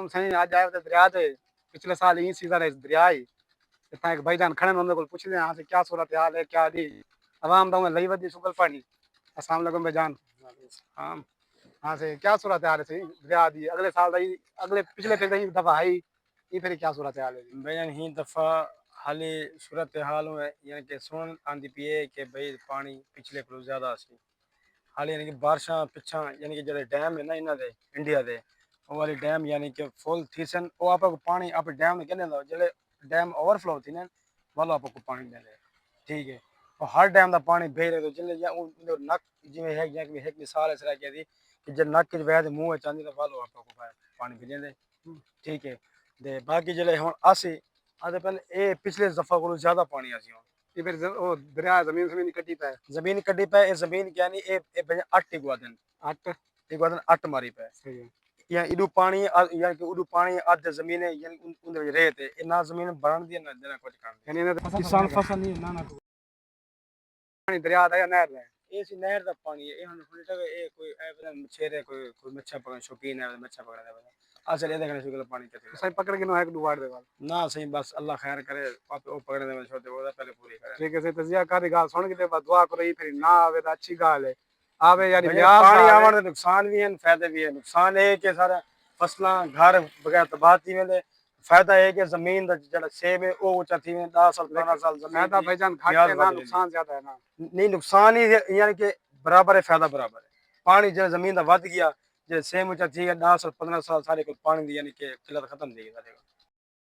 वालेकुम सही आज आए थे दरिया ते पिछले साल यही सीजन है दरिया ही इतना एक भाईजान खड़े उन्होंने को पूछ लिया यहाँ से क्या सूरत हाल है क्या दी आवाम तो लई वदी सुगल पानी अस्सलाम वालेकुम भाईजान हाँ हाँ से क्या सूरत हाल है सही दरिया दी अगले साल दी अगले पिछले पे ही दफा आई ये फिर क्या सूरत हाल है बयान ही दफ़ा हाली सूरत हाल में यानी कि सुन आंदी पिए कि भाई पानी पिछले को ज़्यादा सी हाल यानी कि बारिशां पिछा यानी कि जो डैम है ना इन्हों दे इंडिया दे वो वाली डैम यानी कि फुल थी सन वो आपको पानी आप डैम में कहने दो जो डैम ओवरफ्लो थी ना वालो आपको पानी दे दे ठीक है और हर डैम का पानी बह रहे तो जिले नक जिमें है एक मिसाल है सर कहती कि जब नक च वह मुँह चाहती तो वालो आपको पानी पी लेंदे ठीक है दे बाकी जिले हम असी आते पहले ये पिछले दफा को ज्यादा पानी आसी हुन ये फिर वो दरिया जमीन से कटी पे जमीन कड्डी पे ये जमीन क्या नहीं ये भैया अट इगवादन अट इगवादन अट मारी पे सही है या इडू पानी या कि उडू पानी आधे जमीन है यानी उन रहते ना जमीन भरण दी ना देना कुछ काम यानी ना किसान फसल नहीं ना ना पानी दरिया दा या नहर दा ये सी नहर दा पानी है ये हम फुलटा ये कोई मछेरे कोई मच्छा पकड़ने शौकीन है मच्छा पकड़ने वाला असल ये देखने शुक्र पानी कहते सही पकड़ के ना है डुबाड़ दे वाल ना सही बस अल्लाह खैर करे आप वो पकड़ने में छोटे वो पहले पूरी करे ठीक है से तजिया कारी गाल सुन के बाद दुआ करो ये फिर ना आवे तो अच्छी गाल है आवे यानी भैया ब्याज पानी आवे आवन दे नुकसान भी है फायदे भी है नुकसान है कि सारा फसलां घर बगैर तबाह थी वेंदे फायदा है कि जमीन दा जड़ा सेब है वो ऊंचा थी वेंदा 10 साल 15 साल जमीन फायदा भाईजान घट ब्याज है ना वध वेंदी नुकसान ज्यादा है ना नहीं नुकसान ही यानी कि बराबर है फायदा बराबर है पानी जो जमीन दा वध गया जो सेम ऊंचा थी 10 साल 15 साल सारे को पानी दी यानी कि किल्लत खत्म थी